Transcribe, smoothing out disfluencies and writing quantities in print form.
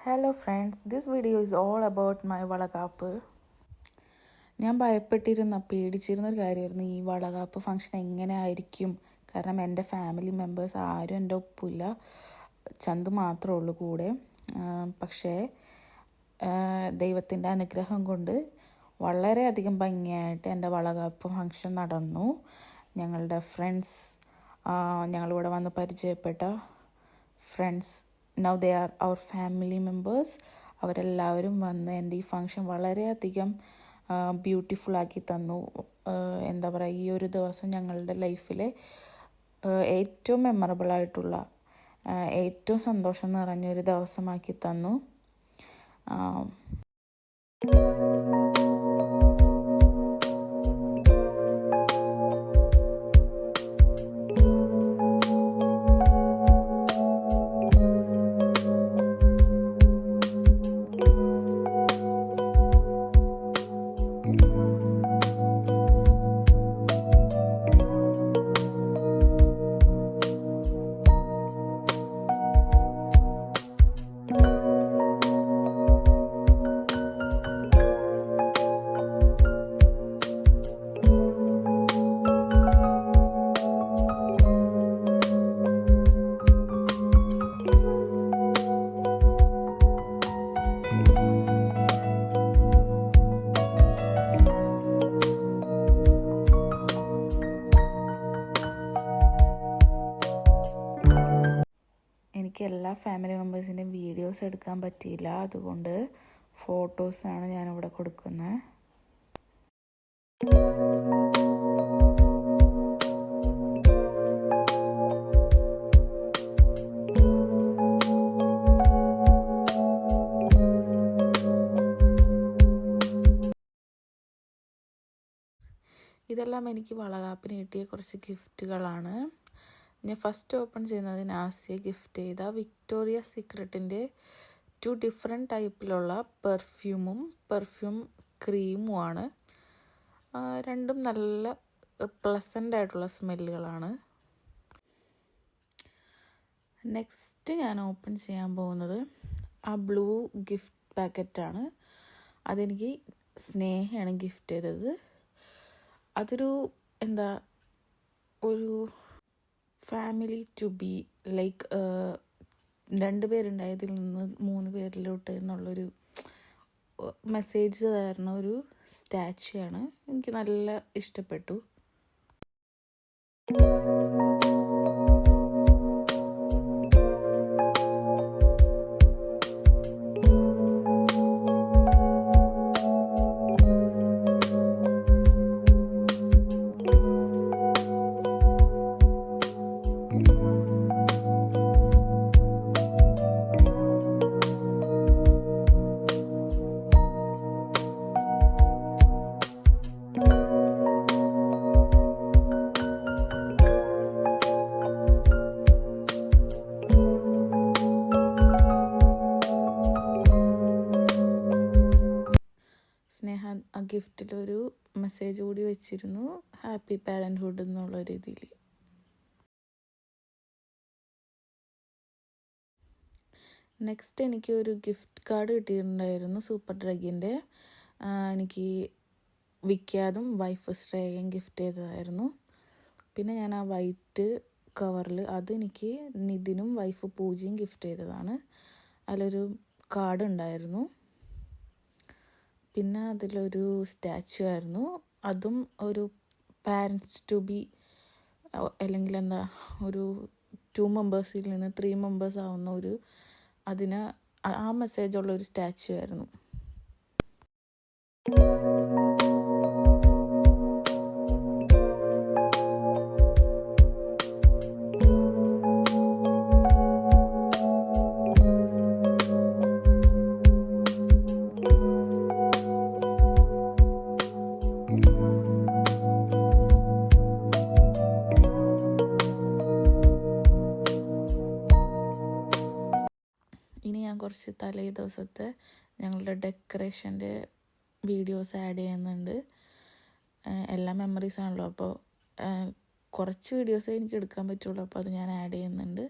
Hello friends, this video is all about my Valakappu. ഞാൻ പേടിച്ചിരുന്ന ഒരു കാര്യമായിരുന്നു ഈ വളകാപ്പ് ഫംഗ്ഷൻ എങ്ങനെ ആയിരിക്കും. കാരണം എൻ്റെ ഫാമിലി മെമ്പേഴ്സ് ആരും എൻ്റെ ഒപ്പില്ല, ചന്തു മാത്രമേ ഉള്ളൂ കൂടെ. പക്ഷേ ദൈവത്തിൻ്റെ അനുഗ്രഹം കൊണ്ട് വളരെയധികം ഭംഗിയായിട്ട് എൻ്റെ വളകാപ്പ് ഫംഗ്ഷൻ നടന്നു. ഞങ്ങളുടെ ഫ്രണ്ട്സ്, ഞങ്ങളിവിടെ വന്ന് പരിചയപ്പെട്ട ഫ്രണ്ട്സ്, നൗ ദേ ആർ അവർ ഫാമിലി മെമ്പേഴ്സ്, അവരെല്ലാവരും വന്ന് എൻ്റെ ഈ ഫംഗ്ഷൻ വളരെയധികം ബ്യൂട്ടിഫുള്ളാക്കി തന്നു. എന്താ പറയുക, ഈ ഒരു ദിവസം ഞങ്ങളുടെ ലൈഫിലെ ഏറ്റവും മെമ്മറബിളായിട്ടുള്ള, ഏറ്റവും സന്തോഷം നിറഞ്ഞൊരു ദിവസമാക്കി തന്നു. എനിക്ക് എല്ലാ ഫാമിലി മെമ്പേഴ്സിൻ്റെയും വീഡിയോസ് എടുക്കാൻ പറ്റിയില്ല, അതുകൊണ്ട് ഫോട്ടോസാണ് ഞാനിവിടെ കൊടുക്കുന്നത്. ഇതെല്ലാം എനിക്ക് വളകാപ്പിന് കിട്ടിയ കുറച്ച് ഗിഫ്റ്റുകളാണ്. ഞാൻ ഫസ്റ്റ് ഓപ്പൺ ചെയ്യുന്നത് നാസിയ ഗിഫ്റ്റ് ചെയ്ത വിക്ടോറിയ സീക്രട്ടിൻ്റെ 2 ഡിഫറെൻറ്റ് ടൈപ്പിലുള്ള പെർഫ്യൂം ക്രീമുമാണ്. രണ്ടും നല്ല പ്ലസൻ്റ് ആയിട്ടുള്ള സ്മെല്ലുകളാണ്. നെക്സ്റ്റ് ഞാൻ ഓപ്പൺ ചെയ്യാൻ പോകുന്നത് ആ ബ്ലൂ ഗിഫ്റ്റ് പാക്കറ്റാണ്. അതെനിക്ക് സ്നേഹയാണ് ഗിഫ്റ്റ് ചെയ്തത്. അതൊരു ഒരു ഫാമിലി ടു ബി ലൈക്ക് 2 പേരുണ്ടായതിൽ നിന്ന് 3 പേരിലോട്ട് എന്നുള്ളൊരു മെസ്സേജ് തരുന്ന ഒരു സ്റ്റാച്ചു ആണ്. എനിക്ക് നല്ല ഇഷ്ടപ്പെട്ടു. സ്നേഹ ആ ഗിഫ്റ്റിലൊരു മെസ്സേജ് കൂടി വെച്ചിരുന്നു, ഹാപ്പി പാരൻറ്ഹുഡ് എന്നുള്ള രീതിയിൽ. നെക്സ്റ്റ് എനിക്ക് ഒരു ഗിഫ്റ്റ് കാർഡ് കിട്ടിയിട്ടുണ്ടായിരുന്നു സൂപ്പർ ഡ്രഗിൻ്റെ. എനിക്ക് വിക്കാതും വൈഫ് ശ്രേയയും ഗിഫ്റ്റ് ചെയ്തതായിരുന്നു. പിന്നെ ഞാൻ ആ വൈറ്റ് കവറിൽ അതെനിക്ക് നിതിനും വൈഫ് പൂജയും ഗിഫ്റ്റ് ചെയ്തതാണ്. അതിലൊരു കാർഡ് ഉണ്ടായിരുന്നു. പിന്നെ അതിലൊരു സ്റ്റാച്ചു ആയിരുന്നു. അതും ഒരു പാരൻറ്റ്സ് ടു ബി, അല്ലെങ്കിൽ ഒരു 2 മെമ്പേഴ്സിൽ നിന്ന് 3 മെമ്പേഴ്സ് ആവുന്ന അതിന് ആ മെസ്സേജുള്ള ഒരു സ്റ്റാച്ചു ആയിരുന്നു. ഇനി ഞാൻ കുറച്ച് തലേ ദിവസത്തെ ഞങ്ങളുടെ ഡെക്കറേഷൻ്റെ വീഡിയോസ് ആഡ് ചെയ്യുന്നുണ്ട്. എല്ലാ മെമ്മറീസ് ആണല്ലോ, അപ്പോൾ കുറച്ച് വീഡിയോസേ എനിക്ക് എടുക്കാൻ പറ്റുള്ളൂ, അപ്പോൾ അത് ഞാൻ ആഡ് ചെയ്യുന്നുണ്ട്.